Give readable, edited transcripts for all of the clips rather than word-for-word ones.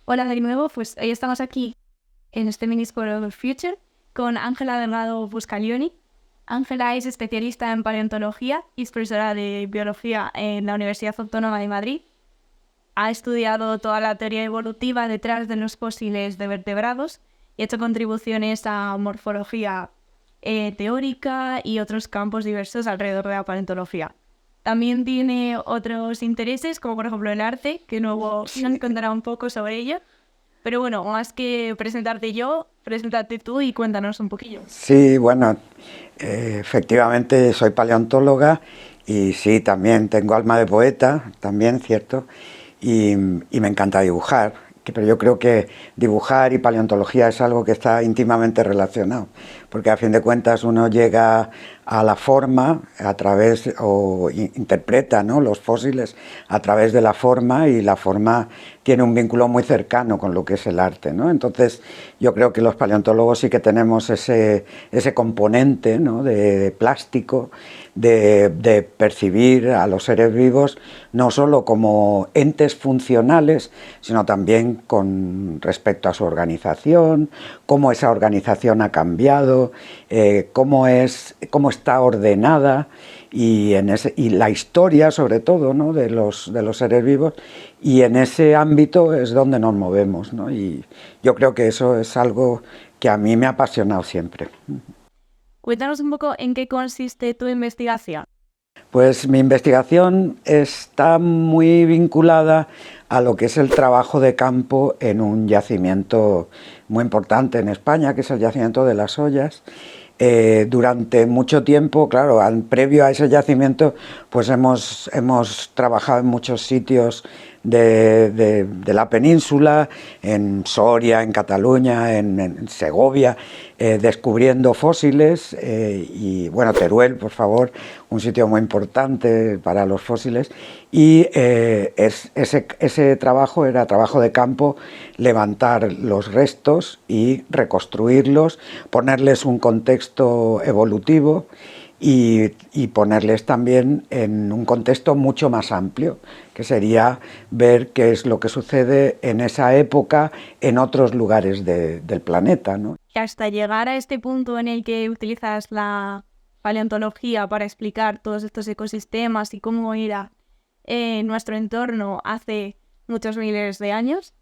Hola de nuevo, pues hoy estamos aquí en este mini School of Future con Ángela Delgado Buscalioni. Ángela es especialista en paleontología y es profesora de biología en la Universidad Autónoma de Madrid. Ha estudiado toda la teoría evolutiva detrás de los fósiles de vertebrados y ha hecho contribuciones a morfología teórica y otros campos diversos alrededor de la paleontología. También tiene otros intereses, como por ejemplo el arte, que luego nos contará un poco sobre ello. Pero bueno, más que presentarte yo, preséntate tú y cuéntanos un poquillo. Sí, bueno, efectivamente soy paleontóloga y sí, también tengo alma de poeta, también, cierto, y me encanta dibujar, pero yo creo que dibujar y paleontología es algo que está íntimamente relacionado, porque a fin de cuentas uno llega a la forma a través, o interpreta, ¿no?, los fósiles a través de la forma, y la forma tiene un vínculo muy cercano con lo que es el arte, ¿no? Entonces yo creo que los paleontólogos sí que tenemos ese componente, ¿no?, de plástico, de percibir a los seres vivos no solo como entes funcionales, sino también con respecto a su organización, cómo esa organización ha cambiado, cómo está ordenada, y la historia sobre todo, ¿no?, de los seres vivos, y en ese ámbito es donde nos movemos, ¿no? Y yo creo que eso es algo que a mí me ha apasionado siempre. Cuéntanos un poco en qué consiste tu investigación. Pues mi investigación está muy vinculada a lo que es el trabajo de campo en un yacimiento muy importante en España, que es el yacimiento de Las Ollas. Durante mucho tiempo, claro, previo a ese yacimiento, pues hemos trabajado en muchos sitios de la península, en Soria, en Cataluña, en Segovia, descubriendo fósiles, y bueno, Teruel, por favor, un sitio muy importante para los fósiles, y ese trabajo era trabajo de campo, levantar los restos y reconstruirlos, ponerles un contexto evolutivo y ponerles también en un contexto mucho más amplio, que sería ver qué es lo que sucede en esa época en otros lugares del planeta, ¿no? Y hasta llegar a este punto en el que utilizas la paleontología para explicar todos estos ecosistemas y cómo era nuestro entorno hace muchos miles de años,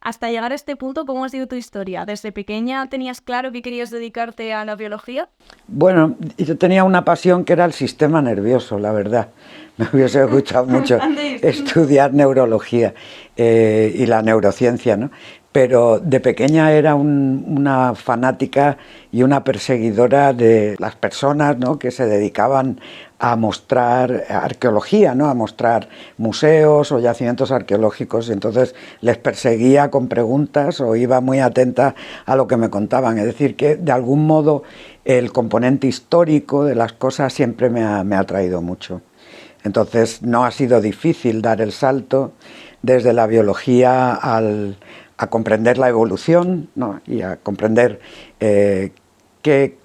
hasta llegar a este punto, ¿cómo ha sido tu historia? ¿Desde pequeña tenías claro que querías dedicarte a la biología? Bueno, yo tenía una pasión que era el sistema nervioso, la verdad. Me hubiese gustado mucho estudiar neurología y la neurociencia, ¿no? Pero de pequeña era una fanática y una perseguidora de las personas, ¿no?, que se dedicaban a mostrar arqueología, ¿no?, a mostrar museos o yacimientos arqueológicos, y entonces les perseguía con preguntas o iba muy atenta a lo que me contaban. Es decir, que de algún modo el componente histórico de las cosas siempre me ha atraído mucho. Entonces no ha sido difícil dar el salto desde la biología a comprender la evolución, ¿no?, y a comprender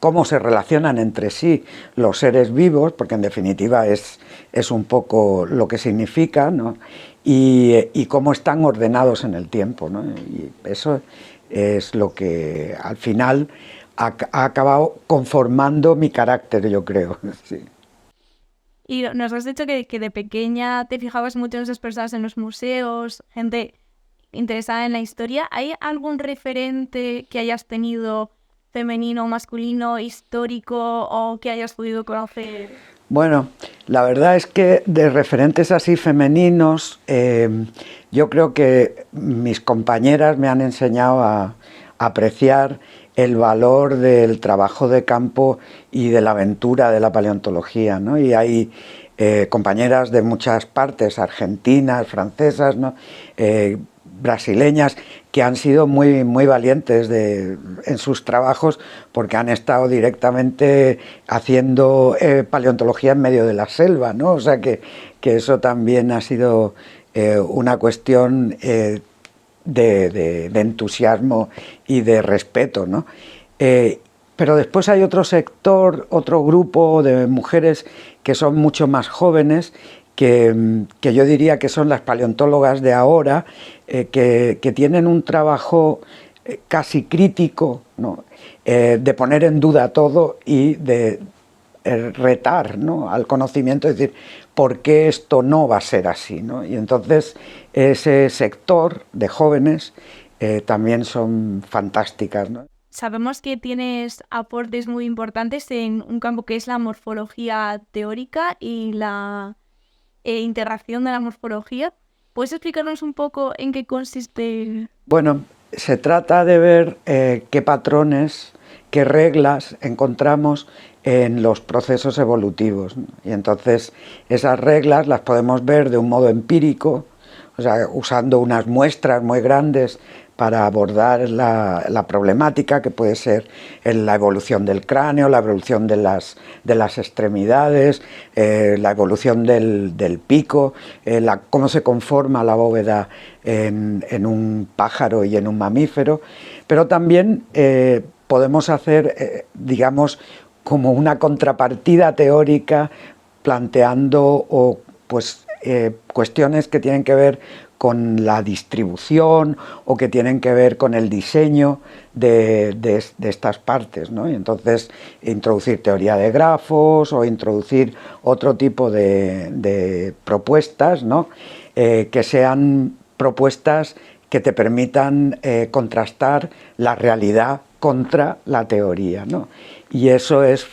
cómo se relacionan entre sí los seres vivos, porque en definitiva es un poco lo que significa, ¿no?, y cómo están ordenados en el tiempo, ¿no? Y eso es lo que al final ha acabado conformando mi carácter, yo creo. Sí. Y nos has dicho que de pequeña te fijabas mucho en esas personas en los museos, gente interesada en la historia. ¿Hay algún referente que hayas tenido femenino o masculino, histórico, o que hayas podido conocer? Bueno, la verdad es que de referentes así femeninos, yo creo que mis compañeras me han enseñado a apreciar el valor del trabajo de campo y de la aventura de la paleontología, ¿no? Y hay compañeras de muchas partes, argentinas, francesas, ¿no?, brasileñas, que han sido muy, muy valientes en sus trabajos, porque han estado directamente haciendo paleontología en medio de la selva, ¿no? O sea que eso también ha sido una cuestión de entusiasmo y de respeto, ¿no? pero después hay otro sector, otro grupo de mujeres que son mucho más jóvenes, que yo diría que son las paleontólogas de ahora, que tienen un trabajo casi crítico, ¿no? De poner en duda todo y de retar, ¿no?, al conocimiento, es decir, ¿por qué esto no va a ser así, ¿no? Y entonces ese sector de jóvenes también son fantásticas, ¿no? Sabemos que tienes aportes muy importantes en un campo que es la morfología teórica y la integración de la morfología. ¿Puedes explicarnos un poco en qué consiste? Bueno, se trata de ver qué patrones, qué reglas encontramos en los procesos evolutivos, ¿no? Y entonces esas reglas las podemos ver de un modo empírico, o sea, usando unas muestras muy grandes para abordar la problemática que puede ser la evolución del cráneo, la evolución de las extremidades, la evolución del pico, cómo se conforma la bóveda en un pájaro y en un mamífero, pero también podemos hacer, digamos, como una contrapartida teórica planteando cuestiones que tienen que ver con la distribución o que tienen que ver con el diseño de estas partes, ¿no? Y entonces introducir teoría de grafos o introducir otro tipo de propuestas, ¿no? Que sean propuestas que te permitan contrastar la realidad contra la teoría, ¿no? Y eso es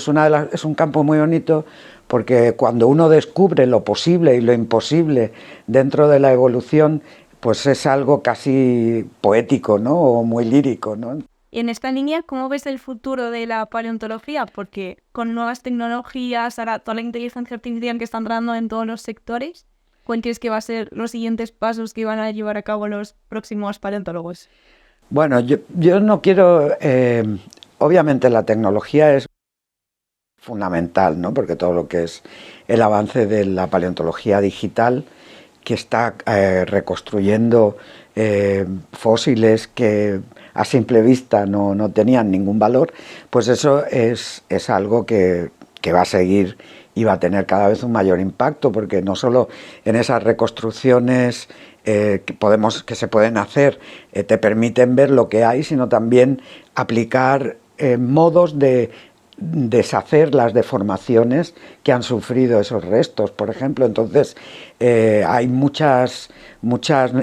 un campo muy bonito, porque cuando uno descubre lo posible y lo imposible dentro de la evolución, pues es algo casi poético, ¿no? O muy lírico, ¿no? Y en esta línea, ¿cómo ves el futuro de la paleontología? Porque con nuevas tecnologías, ahora toda la inteligencia artificial que está entrando en todos los sectores, ¿cuáles crees que van a ser los siguientes pasos que van a llevar a cabo los próximos paleontólogos? Bueno, yo no quiero... obviamente la tecnología es fundamental, ¿no? Porque todo lo que es el avance de la paleontología digital, que está reconstruyendo fósiles que a simple vista no tenían ningún valor, pues eso es algo que va a seguir y va a tener cada vez un mayor impacto, porque no solo en esas reconstrucciones que se pueden hacer te permiten ver lo que hay, sino también aplicar modos de deshacer las deformaciones que han sufrido esos restos, por ejemplo. Entonces hay muchas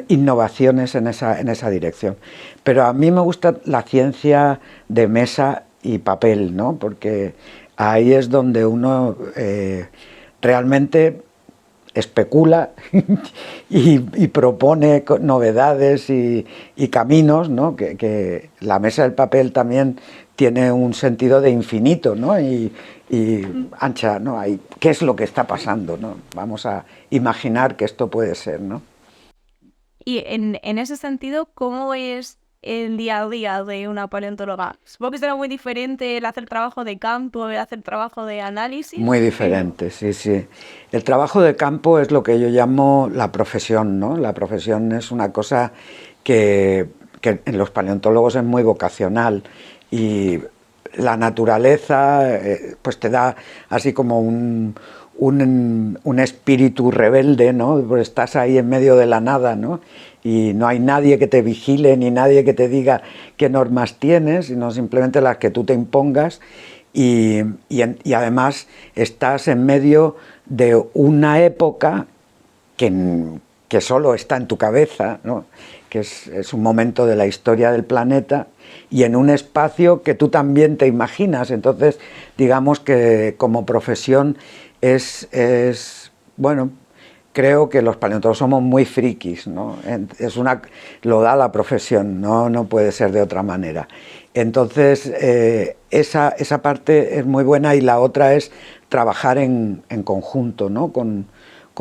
innovaciones en esa dirección. Pero a mí me gusta la ciencia de mesa y papel, ¿no? Porque ahí es donde uno realmente especula y propone novedades y caminos, ¿no? Que la mesa del papel también tiene un sentido de infinito, ¿no? Y ancha, ¿no? ¿Qué es lo que está pasando, ¿no? Vamos a imaginar que esto puede ser, ¿no? Y en ese sentido, ¿cómo es el día a día de una paleontóloga? Supongo que será muy diferente el hacer trabajo de campo, el hacer trabajo de análisis. Muy diferente, sí, sí. El trabajo de campo es lo que yo llamo la profesión, ¿no? La profesión es una cosa que en los paleontólogos es muy vocacional, y la naturaleza pues te da así como un espíritu rebelde, ¿no? Pues estás ahí en medio de la nada, ¿no? Y no hay nadie que te vigile ni nadie que te diga qué normas tienes, sino simplemente las que tú te impongas, y además estás en medio de una época que solo está en tu cabeza, ¿no? Que es un momento de la historia del planeta, y en un espacio que tú también te imaginas. Entonces, digamos que como profesión bueno, creo que los paleontólogos somos muy frikis, ¿no? Lo da la profesión, no puede ser de otra manera. Entonces, esa parte es muy buena, y la otra es trabajar en conjunto, ¿no? Con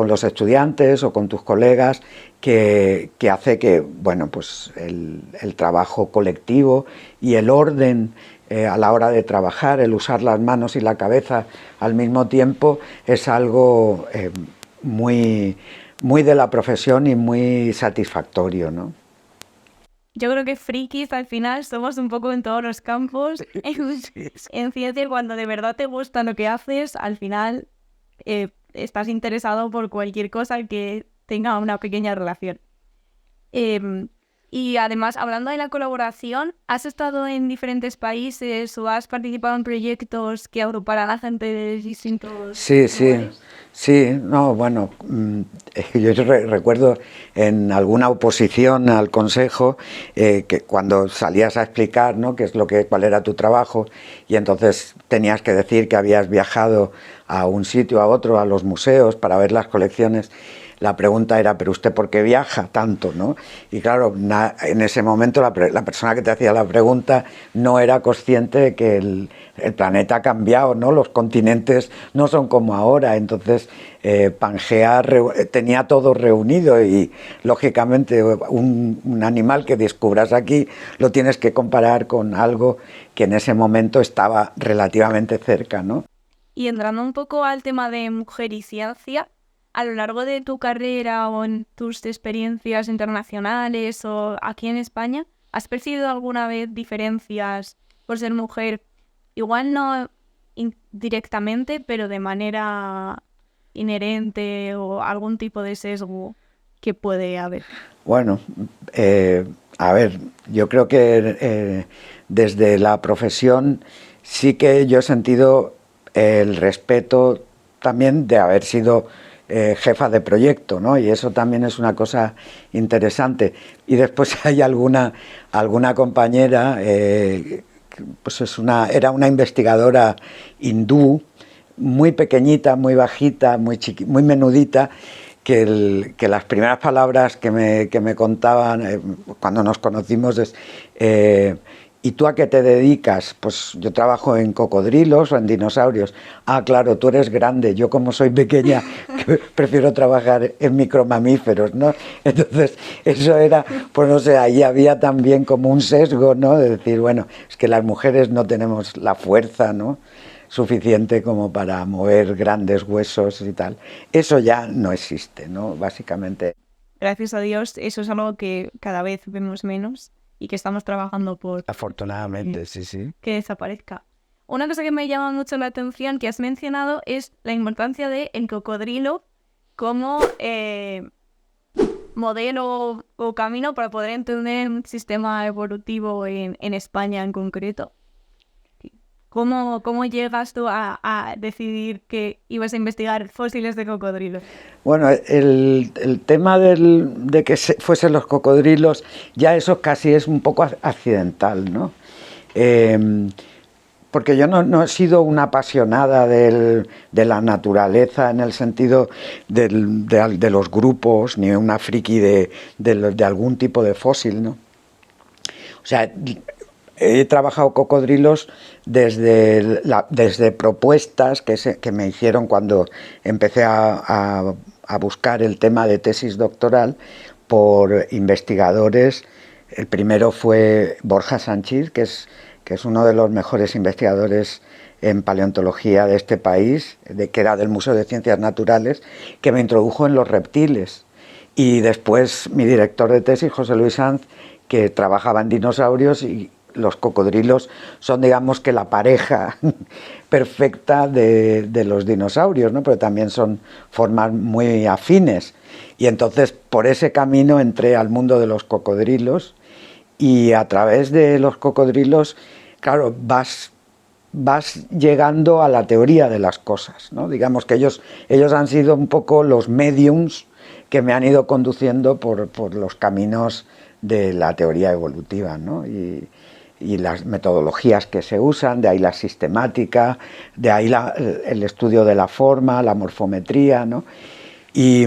los estudiantes o con tus colegas, que hace que, bueno, pues el trabajo colectivo y el orden a la hora de trabajar, el usar las manos y la cabeza al mismo tiempo, es algo muy de la profesión y muy satisfactorio, ¿no? yo creo que frikis al final somos un poco en todos los campos. En ciencia, cuando de verdad te gusta lo que haces, al final estás interesado por cualquier cosa que tenga una pequeña relación. Y además, hablando de la colaboración, ¿has estado en diferentes países o has participado en proyectos que agruparan a gente de distintos Sí, lugares? sí, no, bueno, yo recuerdo en alguna oposición al consejo que cuando salías a explicar, ¿no?, cuál era tu trabajo, y entonces tenías que decir que habías viajado a un sitio, a otro, a los museos para ver las colecciones. La pregunta era, ¿pero usted por qué viaja tanto, no? Y claro, en ese momento la persona que te hacía la pregunta no era consciente de que el planeta ha cambiado, ¿no? Los continentes no son como ahora. Entonces Pangea tenía todo reunido y lógicamente un animal que descubras aquí lo tienes que comparar con algo que en ese momento estaba relativamente cerca, ¿no? Y entrando un poco al tema de mujer y ciencia, a lo largo de tu carrera o en tus experiencias internacionales o aquí en España, ¿has percibido alguna vez diferencias por ser mujer? Igual no directamente, pero de manera inherente o algún tipo de sesgo que puede haber. Bueno, a ver, yo creo que desde la profesión sí que yo he sentido el respeto también de haber sido jefa de proyecto, ¿no? Y eso también es una cosa interesante. Y después hay alguna compañera, pues era una investigadora hindú, muy pequeñita, muy bajita, muy menudita, que las primeras palabras que me contaban cuando nos conocimos es ¿y tú a qué te dedicas? Pues yo trabajo en cocodrilos o en dinosaurios. Ah, claro, tú eres grande, yo como soy pequeña prefiero trabajar en micromamíferos, ¿no? Entonces eso era, pues no sé, ahí había también como un sesgo, ¿no? De decir, bueno, es que las mujeres no tenemos la fuerza, ¿no?, suficiente como para mover grandes huesos y tal. Eso ya no existe, ¿no? Básicamente. Gracias a Dios, eso es algo que cada vez vemos menos y que estamos trabajando por Afortunadamente, sí. que desaparezca. Una cosa que me llama mucho la atención que has mencionado es la importancia del cocodrilo como modelo o camino para poder entender un sistema evolutivo en España en concreto. ¿Cómo llegas tú a decidir que ibas a investigar fósiles de cocodrilos? Bueno, el tema de que fuesen los cocodrilos, ya eso casi es un poco accidental, ¿no? Porque yo no he sido una apasionada de la naturaleza en el sentido de los grupos, ni una friki de algún tipo de fósil, ¿no? O sea, he trabajado cocodrilos desde propuestas que me hicieron cuando empecé a buscar el tema de tesis doctoral por investigadores. El primero fue Borja Sanchís, que es uno de los mejores investigadores en paleontología de este país, que era del Museo de Ciencias Naturales, que me introdujo en los reptiles. Y después mi director de tesis, José Luis Sanz, que trabajaba en dinosaurios, y los cocodrilos son, digamos, que la pareja perfecta de los dinosaurios, ¿no? Pero también son formas muy afines. Y entonces por ese camino entré al mundo de los cocodrilos, y a través de los cocodrilos, claro, vas llegando a la teoría de las cosas, ¿no? Digamos que ellos han sido un poco los mediums que me han ido conduciendo por los caminos de la teoría evolutiva, ¿no? Y las metodologías que se usan, de ahí la sistemática, de ahí el estudio de la forma, la morfometría, ¿no? Y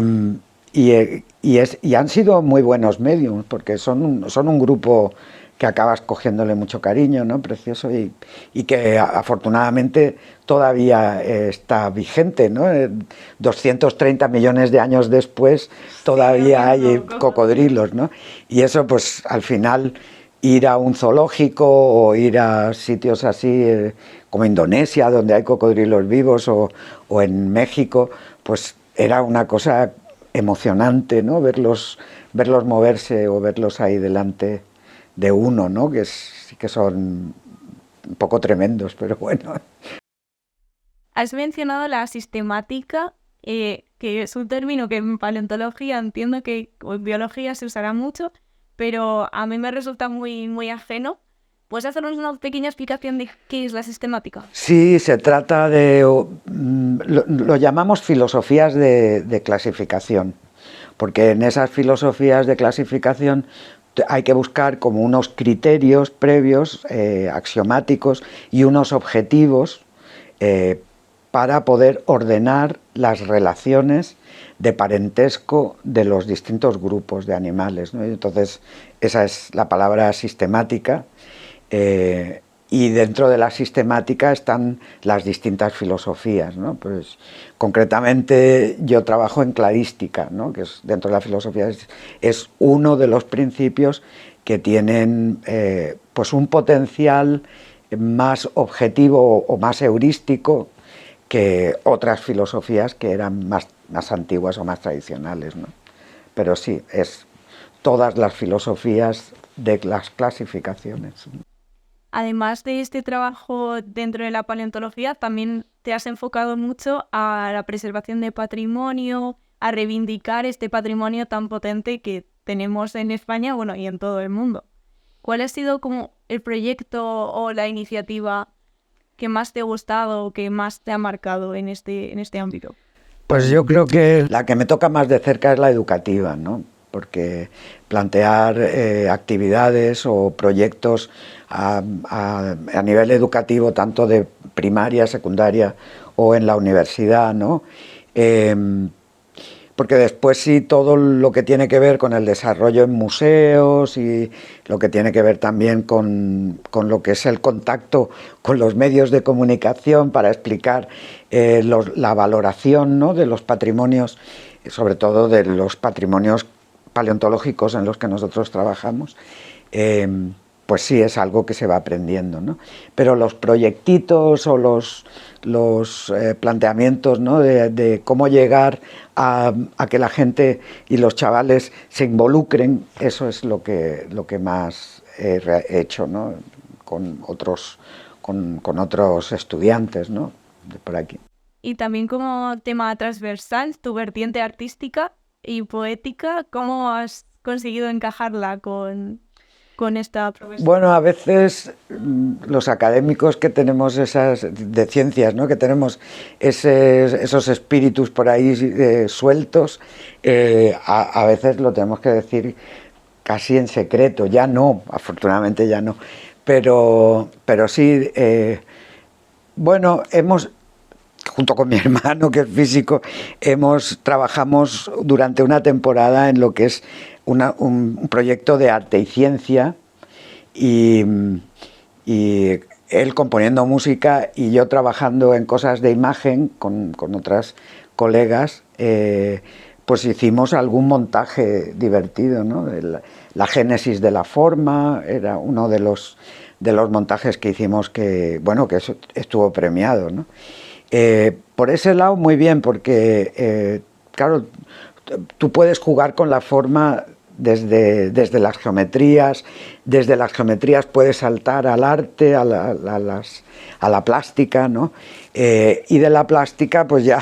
han sido muy buenos mediums, porque son un grupo que acabas cogiéndole mucho cariño, ¿no? Precioso, y que afortunadamente todavía está vigente, ¿no? 230 millones de años después todavía hay cocodrilos, ¿no? Y eso, pues al final, ir a un zoológico o ir a sitios así como Indonesia, donde hay cocodrilos vivos, o en México, pues era una cosa emocionante, ¿no? Verlos moverse o verlos ahí delante de uno, ¿no? Sí que son un poco tremendos, pero bueno. Has mencionado la sistemática, que es un término que en paleontología entiendo que o en biología se usará mucho, pero a mí me resulta muy, muy ajeno. ¿Puedes hacernos una pequeña explicación de qué es la sistemática? Sí, se trata de, lo llamamos filosofías de clasificación, porque en esas filosofías de clasificación hay que buscar como unos criterios previos, axiomáticos, y unos objetivos para poder ordenar las relaciones de parentesco de los distintos grupos de animales, ¿no? Entonces, esa es la palabra sistemática, y dentro de la sistemática están las distintas filosofías, ¿no? Pues, concretamente yo trabajo en cladística, ¿no? Que es, dentro de la filosofía es uno de los principios que tienen pues un potencial más objetivo o más heurístico que otras filosofías que eran más antiguas o más tradicionales, ¿no? Pero sí, es todas las filosofías de las clasificaciones. Además de este trabajo dentro de la paleontología, también te has enfocado mucho a la preservación de patrimonio, a reivindicar este patrimonio tan potente que tenemos en España, bueno, y en todo el mundo. ¿Cuál ha sido como el proyecto o la iniciativa que más te ha gustado o que más te ha marcado en este ámbito? Pues yo creo que la que me toca más de cerca es la educativa, ¿no? Porque plantear actividades o proyectos a nivel educativo, tanto de primaria, secundaria o en la universidad, ¿no? Porque después sí, todo lo que tiene que ver con el desarrollo en museos y lo que tiene que ver también con lo que es el contacto con los medios de comunicación para explicar la valoración, ¿no? De los patrimonios, sobre todo de los patrimonios paleontológicos en los que nosotros trabajamos, pues sí es algo que se va aprendiendo, ¿no? Pero los proyectitos o los planteamientos, ¿no? de cómo llegar a que la gente y los chavales se involucren, eso es lo que más he hecho, ¿no? con otros estudiantes, ¿no? De por aquí. Y también como tema transversal, tu vertiente artística y poética, ¿cómo has conseguido encajarla con esta profesión? Bueno, a veces los académicos que tenemos de ciencias, ¿no? Que tenemos esos espíritus por ahí sueltos, a veces lo tenemos que decir casi en secreto, ya no, afortunadamente ya no, pero sí, bueno, junto con mi hermano, que es físico, trabajamos durante una temporada en lo que es un proyecto de arte y ciencia, y él componiendo música y yo trabajando en cosas de imagen con otras colegas, pues hicimos algún montaje divertido, ¿no? La génesis de la forma era uno de los montajes que hicimos que eso estuvo premiado, ¿no? Por ese lado muy bien, porque claro, tú puedes jugar con la forma desde las geometrías. Desde las geometrías puedes saltar al arte, a la plástica, ¿no? Y de la plástica pues ya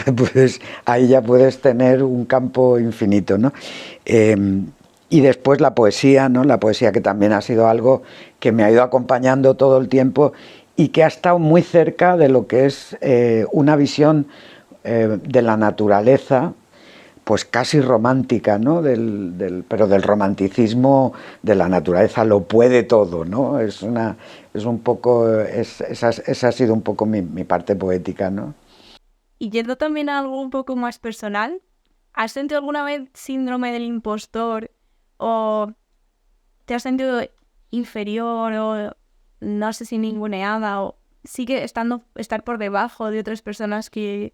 ahí ya puedes tener un campo infinito, ¿no? Y después la poesía, ¿no? La poesía, que también ha sido algo que me ha ido acompañando todo el tiempo y que ha estado muy cerca de lo que es una visión de la naturaleza, pues casi romántica, ¿no? Pero del romanticismo de la naturaleza, lo puede todo, ¿no? Esa ha sido un poco mi parte poética, ¿no? Y yendo también a algo un poco más personal, ¿has sentido alguna vez síndrome del impostor o te has sentido inferior o no sé si ninguneada o sigue estar por debajo de otras personas que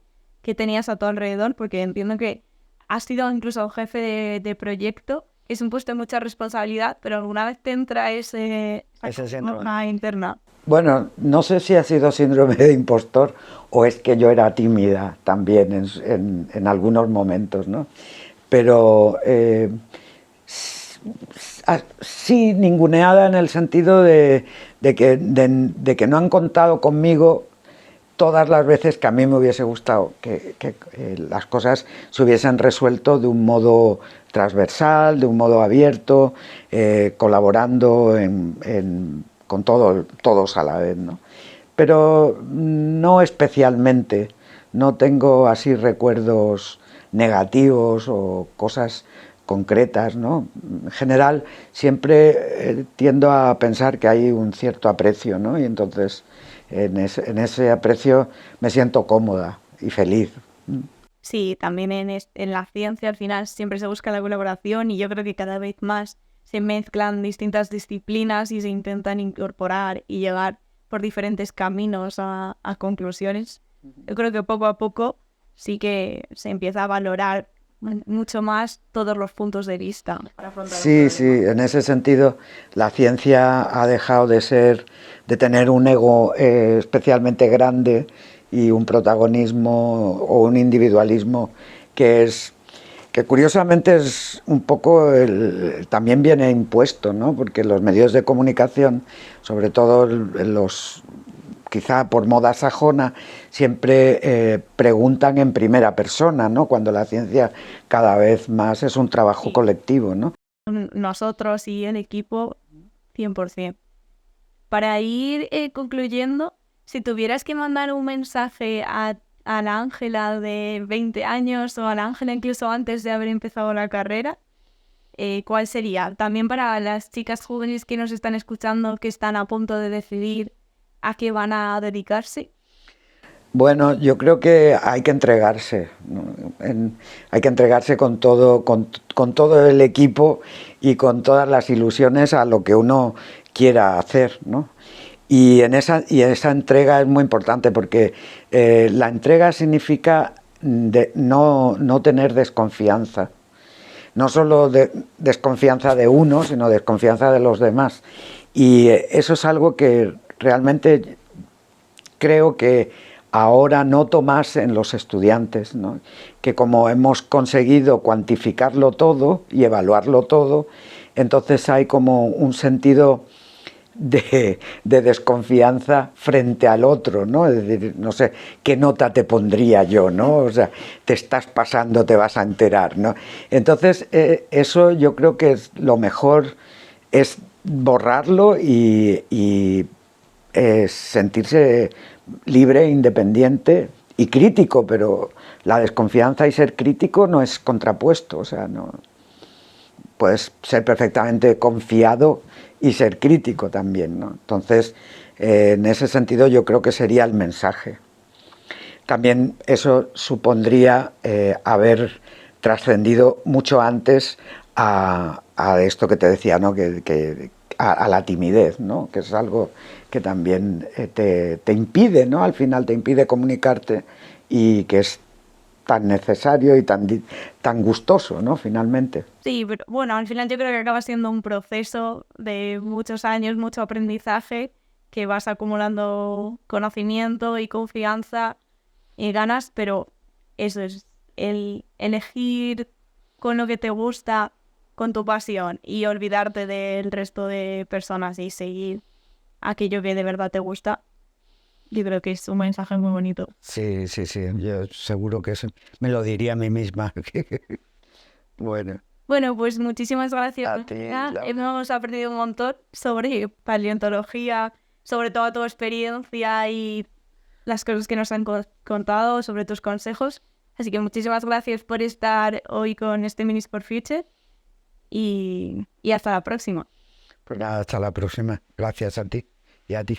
tenías a tu alrededor? Porque entiendo que has sido incluso jefe de proyecto, es un puesto de mucha responsabilidad, pero alguna vez te entra ese síndrome interna. Bueno, no sé si ha sido síndrome de impostor o es que yo era tímida también en algunos momentos, ¿no? Pero sí, ninguneada en el sentido de que no han contado conmigo todas las veces que a mí me hubiese gustado que las cosas se hubiesen resuelto de un modo transversal, de un modo abierto, colaborando con todos a la vez, ¿no? Pero no especialmente, no tengo así recuerdos negativos o cosas concretas, ¿no? En general siempre tiendo a pensar que hay un cierto aprecio, ¿no? Y entonces en ese aprecio me siento cómoda y feliz. Sí, también en la ciencia al final siempre se busca la colaboración y yo creo que cada vez más se mezclan distintas disciplinas y se intentan incorporar y llegar por diferentes caminos a conclusiones. Yo creo que poco a poco sí que se empieza a valorar mucho más todos los puntos de vista para afrontar Sí, sí, en ese sentido la ciencia ha dejado de tener un ego especialmente grande y un protagonismo o un individualismo que curiosamente es un poco también viene impuesto, ¿no? Porque los medios de comunicación, sobre todo quizá por moda sajona, siempre preguntan en primera persona, ¿no? Cuando la ciencia cada vez más es un trabajo colectivo, ¿no? Nosotros y el equipo, 100%. Para ir concluyendo, si tuvieras que mandar un mensaje a la Ángela de 20 años o a la Ángela incluso antes de haber empezado la carrera, ¿cuál sería? También para las chicas jóvenes que nos están escuchando, que están a punto de decidir a qué van a dedicarse. Bueno, yo creo que hay que entregarse, ¿no? Hay que entregarse con todo el equipo y con todas las ilusiones a lo que uno quiera hacer, ¿no? Y esa entrega es muy importante porque la entrega significa no tener desconfianza, no solo desconfianza de uno, sino desconfianza de los demás. Y eso es algo que realmente creo que ahora noto más en los estudiantes, ¿no? Que como hemos conseguido cuantificarlo todo y evaluarlo todo, entonces hay como un sentido de desconfianza frente al otro, ¿no? Es decir, no sé, ¿qué nota te pondría yo, no? O sea, te estás pasando, te vas a enterar, ¿no? Entonces, eso yo creo que es lo mejor, es borrarlo y sentirse libre, independiente y crítico, pero la desconfianza y ser crítico no es contrapuesto, o sea, no puedes ser perfectamente confiado y ser crítico también, ¿no? Entonces, en ese sentido yo creo que sería el mensaje. También eso supondría haber trascendido mucho antes a esto que te decía, ¿no? A la timidez, ¿no? Que es algo que también te impide, ¿no? Al final te impide comunicarte y que es tan necesario y tan gustoso, ¿no? Finalmente. Sí, pero bueno, al final yo creo que acaba siendo un proceso de muchos años, mucho aprendizaje, que vas acumulando conocimiento y confianza y ganas, pero eso es el elegir con lo que te gusta, con tu pasión y olvidarte del resto de personas y seguir aquello que de verdad te gusta. Yo creo que es un mensaje muy bonito. Sí, sí, sí, yo seguro que eso me lo diría a mí misma. Bueno. Bueno, pues muchísimas gracias. A ti, Hemos aprendido un montón sobre paleontología, sobre toda tu experiencia y las cosas que nos han contado, sobre tus consejos. Así que muchísimas gracias por estar hoy con este Minis for Future y hasta la próxima. Pues nada, hasta la próxima. Gracias a ti y a ti.